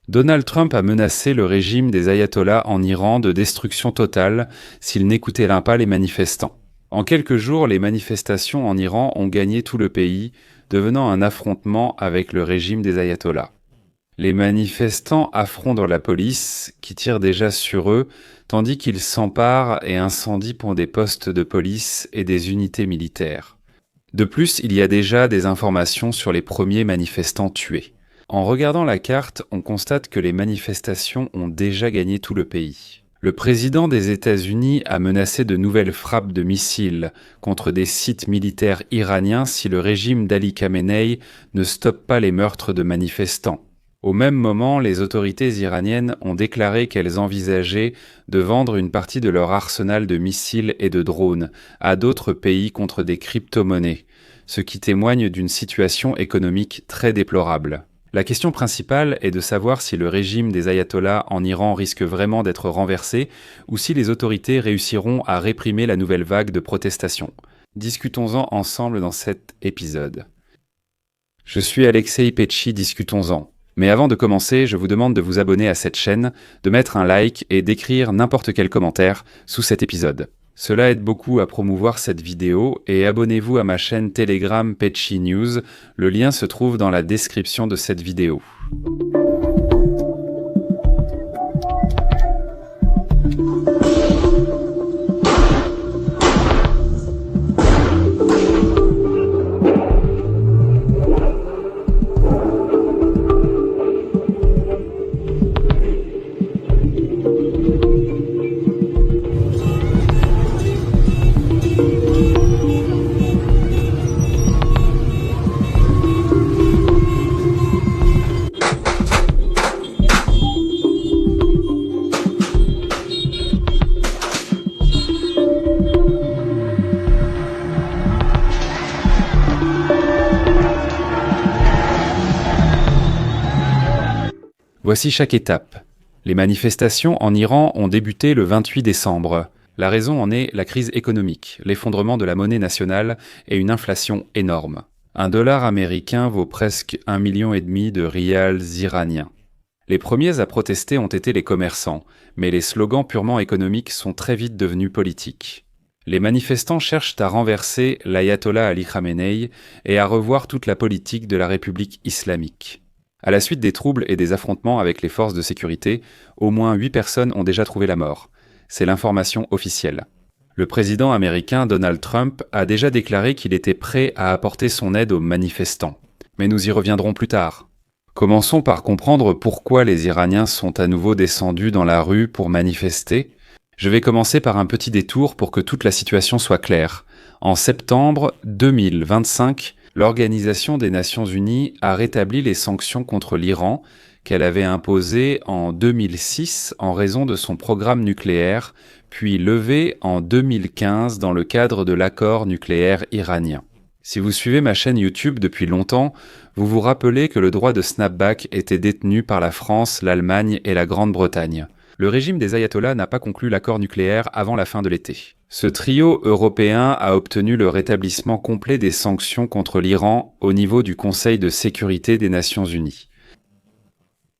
Donald Trump a menacé le régime des ayatollahs en Iran de destruction totale s'il n'écoutait pas les manifestants. En quelques jours, les manifestations en Iran ont gagné tout le pays, devenant un affrontement avec le régime des ayatollahs. Les manifestants affrontent la police, qui tire déjà sur eux, tandis qu'ils s'emparent et incendient pour des postes de police et des unités militaires. De plus, il y a déjà des informations sur les premiers manifestants tués. En regardant la carte, on constate que les manifestations ont déjà gagné tout le pays. Le président des États-Unis a menacé de nouvelles frappes de missiles contre des sites militaires iraniens si le régime d'Ali Khamenei ne stoppe pas les meurtres de manifestants. Au même moment, les autorités iraniennes ont déclaré qu'elles envisageaient de vendre une partie de leur arsenal de missiles et de drones à d'autres pays contre des crypto-monnaies, ce qui témoigne d'une situation économique très déplorable. La question principale est de savoir si le régime des ayatollahs en Iran risque vraiment d'être renversé ou si les autorités réussiront à réprimer la nouvelle vague de protestations. Discutons-en ensemble dans cet épisode. Je suis Alexei Pecci, discutons-en. Mais avant de commencer, je vous demande de vous abonner à cette chaîne, de mettre un like et d'écrire n'importe quel commentaire sous cet épisode. Cela aide beaucoup à promouvoir cette vidéo et abonnez-vous à ma chaîne Telegram Pecci News, le lien se trouve dans la description de cette vidéo. Voici chaque étape. Les manifestations en Iran ont débuté le 28 décembre. La raison en est la crise économique, l'effondrement de la monnaie nationale et une inflation énorme. Un dollar américain vaut presque 1,5 million de rials iraniens. Les premiers à protester ont été les commerçants, mais les slogans purement économiques sont très vite devenus politiques. Les manifestants cherchent à renverser l'ayatollah Ali Khamenei et à revoir toute la politique de la République islamique. À la suite des troubles et des affrontements avec les forces de sécurité, au moins 8 personnes ont déjà trouvé la mort. C'est l'information officielle. Le président américain Donald Trump a déjà déclaré qu'il était prêt à apporter son aide aux manifestants. Mais nous y reviendrons plus tard. Commençons par comprendre pourquoi les Iraniens sont à nouveau descendus dans la rue pour manifester. Je vais commencer par un petit détour pour que toute la situation soit claire. En septembre 2025, l'Organisation des Nations Unies a rétabli les sanctions contre l'Iran qu'elle avait imposées en 2006 en raison de son programme nucléaire, puis levées en 2015 dans le cadre de l'accord nucléaire iranien. Si vous suivez ma chaîne YouTube depuis longtemps, vous vous rappelez que le droit de snapback était détenu par la France, l'Allemagne et la Grande-Bretagne. Le régime des ayatollahs n'a pas conclu l'accord nucléaire avant la fin de l'été. Ce trio européen a obtenu le rétablissement complet des sanctions contre l'Iran au niveau du Conseil de sécurité des Nations Unies.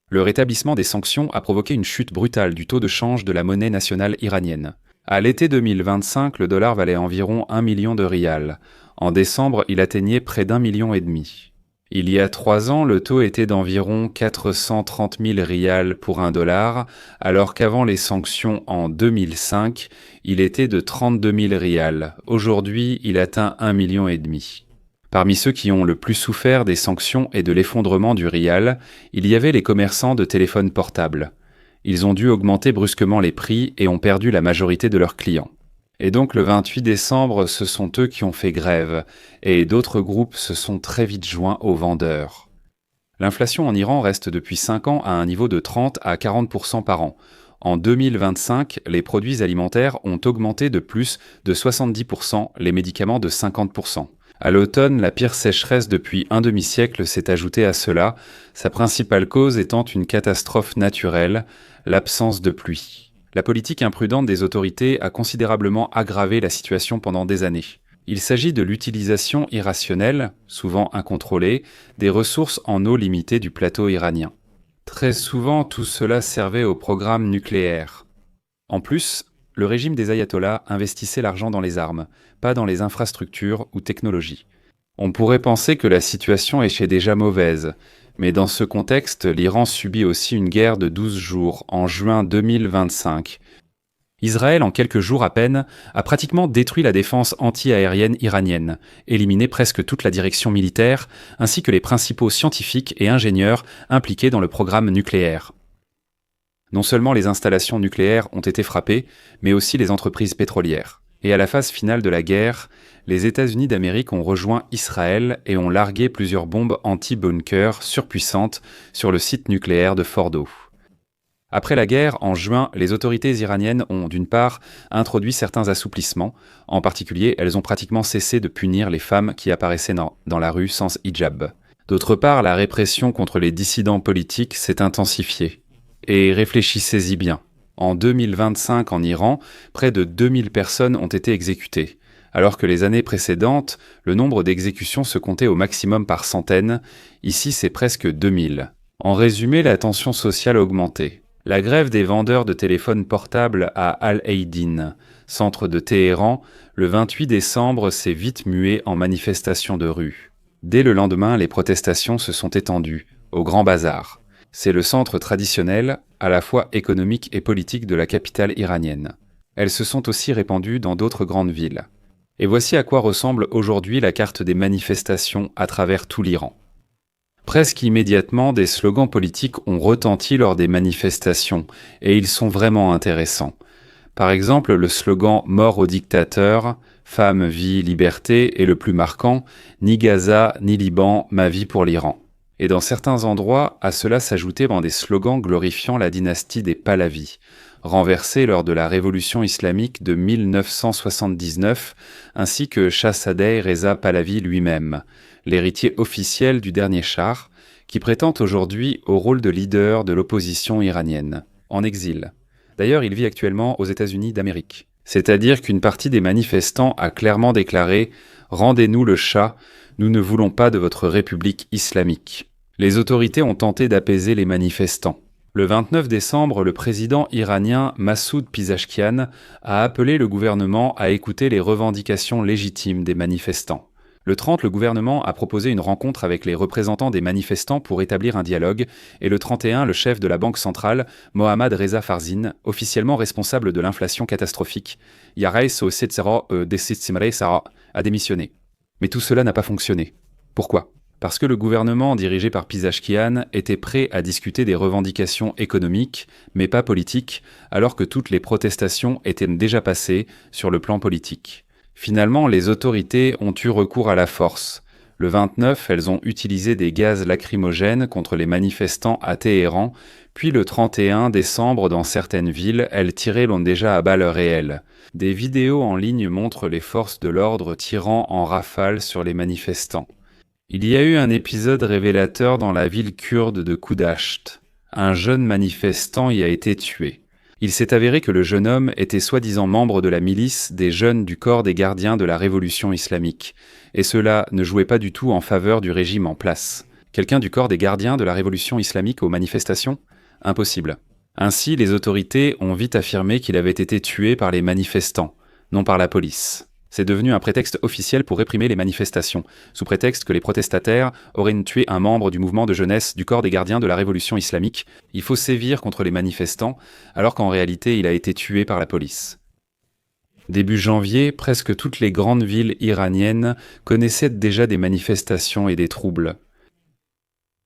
Le rétablissement des sanctions a provoqué une chute brutale du taux de change de la monnaie nationale iranienne. À l'été 2025, le dollar valait environ 1 million de rials. En décembre, il atteignait près d'1,5 million. Il y a 3 ans, le taux était d'environ 430 000 rials pour $1, alors qu'avant les sanctions en 2005, il était de 32 000 rials. Aujourd'hui, il atteint 1,5 million. Parmi ceux qui ont le plus souffert des sanctions et de l'effondrement du rial, il y avait les commerçants de téléphones portables. Ils ont dû augmenter brusquement les prix et ont perdu la majorité de leurs clients. Et donc le 28 décembre, ce sont eux qui ont fait grève, et d'autres groupes se sont très vite joints aux vendeurs. L'inflation en Iran reste depuis 5 ans à un niveau de 30 à 40% par an. En 2025, les produits alimentaires ont augmenté de plus de 70%, les médicaments de 50%. À l'automne, la pire sécheresse depuis un demi-siècle s'est ajoutée à cela, sa principale cause étant une catastrophe naturelle, l'absence de pluie. La politique imprudente des autorités a considérablement aggravé la situation pendant des années. Il s'agit de l'utilisation irrationnelle, souvent incontrôlée, des ressources en eau limitées du plateau iranien. Très souvent, tout cela servait au programme nucléaire. En plus, le régime des ayatollahs investissait l'argent dans les armes, pas dans les infrastructures ou technologies. On pourrait penser que la situation était déjà mauvaise, mais dans ce contexte, l'Iran subit aussi une guerre de 12 jours en juin 2025. Israël, en quelques jours à peine, a pratiquement détruit la défense anti-aérienne iranienne, éliminé presque toute la direction militaire, ainsi que les principaux scientifiques et ingénieurs impliqués dans le programme nucléaire. Non seulement les installations nucléaires ont été frappées, mais aussi les entreprises pétrolières. Et à la phase finale de la guerre, les États-Unis d'Amérique ont rejoint Israël et ont largué plusieurs bombes anti-bunker surpuissantes sur le site nucléaire de Fordo. Après la guerre, en juin, les autorités iraniennes ont, d'une part, introduit certains assouplissements. En particulier, elles ont pratiquement cessé de punir les femmes qui apparaissaient dans la rue sans hijab. D'autre part, la répression contre les dissidents politiques s'est intensifiée. Et réfléchissez-y bien. En 2025, en Iran, près de 2000 personnes ont été exécutées, alors que les années précédentes, le nombre d'exécutions se comptait au maximum par centaines. Ici, c'est presque 2000. En résumé, la tension sociale a augmenté. La grève des vendeurs de téléphones portables à Al-Aydin, centre de Téhéran, le 28 décembre s'est vite muée en manifestation de rue. Dès le lendemain, les protestations se sont étendues, au Grand Bazar. C'est le centre traditionnel, à la fois économique et politique de la capitale iranienne. Elles se sont aussi répandues dans d'autres grandes villes. Et voici à quoi ressemble aujourd'hui la carte des manifestations à travers tout l'Iran. Presque immédiatement, des slogans politiques ont retenti lors des manifestations, et ils sont vraiment intéressants. Par exemple, le slogan « Mort au dictateur »,« Femme, vie, liberté » est le plus marquant, « Ni Gaza, ni Liban, ma vie pour l'Iran ». Et dans certains endroits, à cela s'ajoutaient des slogans glorifiant la dynastie des Pahlavis, renversée lors de la révolution islamique de 1979, ainsi que Shahzadeh Reza Pahlavi lui-même, l'héritier officiel du dernier Shah, qui prétend aujourd'hui au rôle de leader de l'opposition iranienne, en exil. D'ailleurs, il vit actuellement aux États-Unis d'Amérique. C'est-à-dire qu'une partie des manifestants a clairement déclaré « Rendez-nous le Shah, nous ne voulons pas de votre république islamique ». Les autorités ont tenté d'apaiser les manifestants. Le 29 décembre, le président iranien Massoud Pezeshkian a appelé le gouvernement à écouter les revendications légitimes des manifestants. Le 30, le gouvernement a proposé une rencontre avec les représentants des manifestants pour établir un dialogue, et le 31, le chef de la Banque centrale, Mohammad Reza Farzin, officiellement responsable de l'inflation catastrophique, a démissionné. Mais tout cela n'a pas fonctionné. Pourquoi ? Parce que le gouvernement dirigé par Pezeshkian était prêt à discuter des revendications économiques, mais pas politiques, alors que toutes les protestations étaient déjà passées sur le plan politique. Finalement, les autorités ont eu recours à la force. Le 29, elles ont utilisé des gaz lacrymogènes contre les manifestants à Téhéran, puis le 31 décembre, dans certaines villes, elles tiraient déjà à balles réelles. Des vidéos en ligne montrent les forces de l'ordre tirant en rafale sur les manifestants. Il y a eu un épisode révélateur dans la ville kurde de Koudasht. Un jeune manifestant y a été tué. Il s'est avéré que le jeune homme était soi-disant membre de la milice des jeunes du corps des gardiens de la révolution islamique. Et cela ne jouait pas du tout en faveur du régime en place. Quelqu'un du corps des gardiens de la révolution islamique aux manifestations ? Impossible. Ainsi, les autorités ont vite affirmé qu'il avait été tué par les manifestants, non par la police. C'est devenu un prétexte officiel pour réprimer les manifestations, sous prétexte que les protestataires auraient tué un membre du mouvement de jeunesse du corps des gardiens de la révolution islamique. Il faut sévir contre les manifestants, alors qu'en réalité il a été tué par la police. Début janvier, presque toutes les grandes villes iraniennes connaissaient déjà des manifestations et des troubles.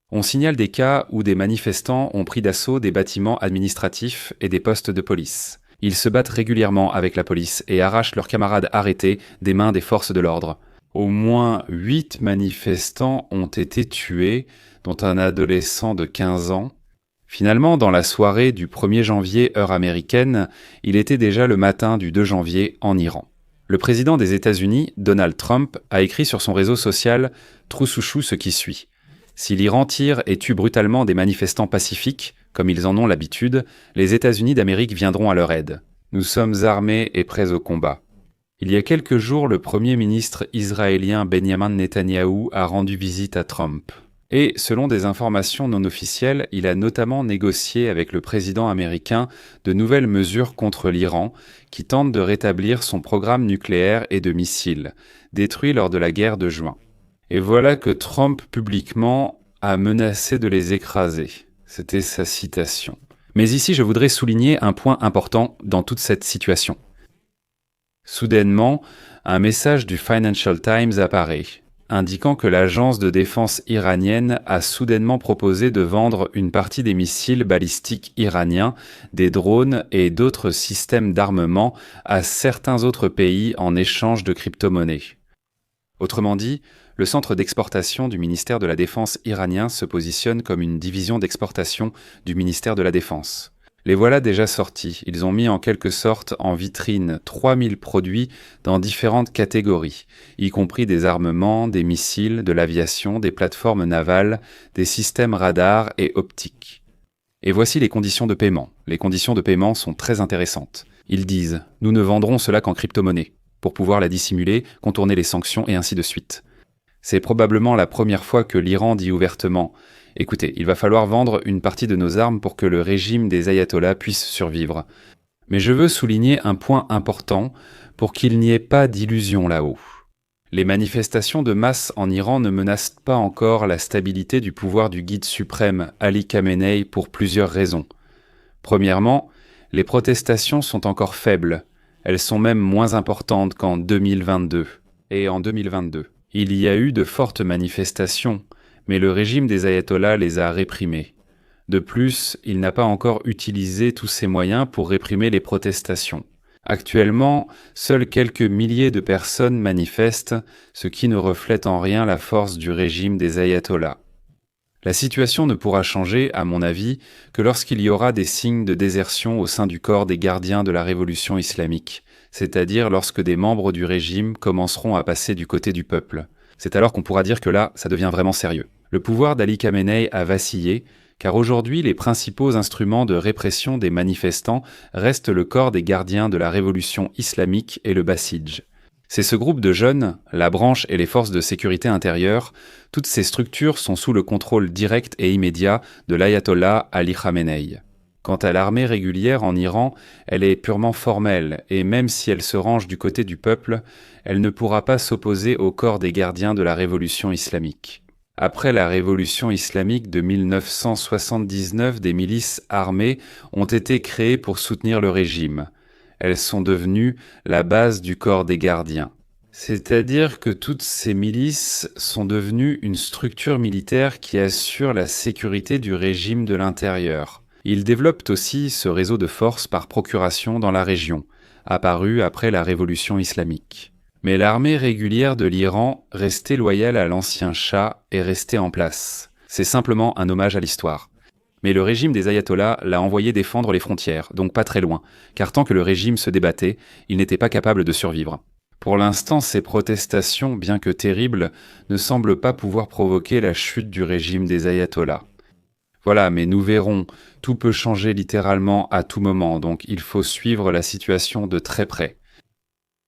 On signale des cas où des manifestants ont pris d'assaut des bâtiments administratifs et des postes de police. Ils se battent régulièrement avec la police et arrachent leurs camarades arrêtés des mains des forces de l'ordre. Au moins 8 manifestants ont été tués, dont un adolescent de 15 ans. Finalement, dans la soirée du 1er janvier heure américaine, il était déjà le matin du 2 janvier en Iran. Le président des États-Unis, Donald Trump, a écrit sur son réseau social « Troussouchou ce qui suit ». Si l'Iran tire et tue brutalement des manifestants pacifiques, comme ils en ont l'habitude, les États-Unis d'Amérique viendront à leur aide. Nous sommes armés et prêts au combat. Il y a quelques jours, le Premier ministre israélien Benjamin Netanyahou a rendu visite à Trump. Et selon des informations non officielles, il a notamment négocié avec le président américain de nouvelles mesures contre l'Iran qui tentent de rétablir son programme nucléaire et de missiles, détruit lors de la guerre de juin. Et voilà que Trump publiquement a menacé de les écraser. C'était sa citation. Mais ici, je voudrais souligner un point important dans toute cette situation. Soudainement, un message du Financial Times apparaît, indiquant que l'agence de défense iranienne a soudainement proposé de vendre une partie des missiles balistiques iraniens, des drones et d'autres systèmes d'armement à certains autres pays en échange de crypto-monnaies. Autrement dit, le centre d'exportation du ministère de la Défense iranien se positionne comme une division d'exportation du ministère de la Défense. Les voilà déjà sortis, ils ont mis en quelque sorte en vitrine 3000 produits dans différentes catégories, y compris des armements, des missiles, de l'aviation, des plateformes navales, des systèmes radars et optiques. Et voici les conditions de paiement. Les conditions de paiement sont très intéressantes. Ils disent « Nous ne vendrons cela qu'en crypto-monnaie » pour pouvoir la dissimuler, contourner les sanctions et ainsi de suite. C'est probablement la première fois que l'Iran dit ouvertement « Écoutez, il va falloir vendre une partie de nos armes pour que le régime des ayatollahs puisse survivre. » Mais je veux souligner un point important pour qu'il n'y ait pas d'illusion là-haut. Les manifestations de masse en Iran ne menacent pas encore la stabilité du pouvoir du guide suprême Ali Khamenei pour plusieurs raisons. Premièrement, les protestations sont encore faibles. Elles sont même moins importantes qu'en 2022. Et en 2022, il y a eu de fortes manifestations, mais le régime des ayatollahs les a réprimées. De plus, il n'a pas encore utilisé tous ses moyens pour réprimer les protestations. Actuellement, seuls quelques milliers de personnes manifestent, ce qui ne reflète en rien la force du régime des ayatollahs. La situation ne pourra changer, à mon avis, que lorsqu'il y aura des signes de désertion au sein du corps des gardiens de la révolution islamique, c'est-à-dire lorsque des membres du régime commenceront à passer du côté du peuple. C'est alors qu'on pourra dire que là, ça devient vraiment sérieux. Le pouvoir d'Ali Khamenei a vacillé, car aujourd'hui les principaux instruments de répression des manifestants restent le corps des gardiens de la révolution islamique et le Basij. C'est ce groupe de jeunes, la branche et les forces de sécurité intérieure, toutes ces structures sont sous le contrôle direct et immédiat de l'ayatollah Ali Khamenei. Quant à l'armée régulière en Iran, elle est purement formelle, et même si elle se range du côté du peuple, elle ne pourra pas s'opposer au corps des gardiens de la révolution islamique. Après la révolution islamique de 1979, des milices armées ont été créées pour soutenir le régime. Elles sont devenues la base du corps des gardiens. C'est-à-dire que toutes ces milices sont devenues une structure militaire qui assure la sécurité du régime de l'intérieur. Ils développent aussi ce réseau de forces par procuration dans la région, apparu après la révolution islamique. Mais l'armée régulière de l'Iran, restée loyale à l'ancien Shah, est restée en place. C'est simplement un hommage à l'histoire. Mais le régime des ayatollahs l'a envoyé défendre les frontières, donc pas très loin, car tant que le régime se débattait, il n'était pas capable de survivre. Pour l'instant, ces protestations, bien que terribles, ne semblent pas pouvoir provoquer la chute du régime des ayatollahs. Voilà, mais nous verrons, tout peut changer littéralement à tout moment, donc il faut suivre la situation de très près.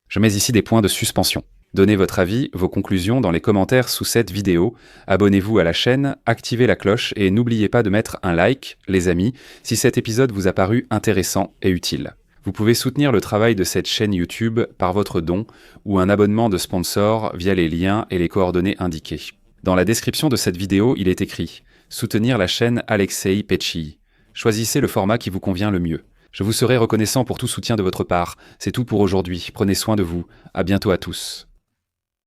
Je mets ici des points de suspension. Donnez votre avis, vos conclusions dans les commentaires sous cette vidéo, abonnez-vous à la chaîne, activez la cloche et n'oubliez pas de mettre un like, les amis, si cet épisode vous a paru intéressant et utile. Vous pouvez soutenir le travail de cette chaîne YouTube par votre don ou un abonnement de sponsor via les liens et les coordonnées indiquées. Dans la description de cette vidéo, il est écrit « Soutenir la chaîne Alexei Petchii ». Choisissez le format qui vous convient le mieux. Je vous serai reconnaissant pour tout soutien de votre part. C'est tout pour aujourd'hui. Prenez soin de vous. À bientôt à tous.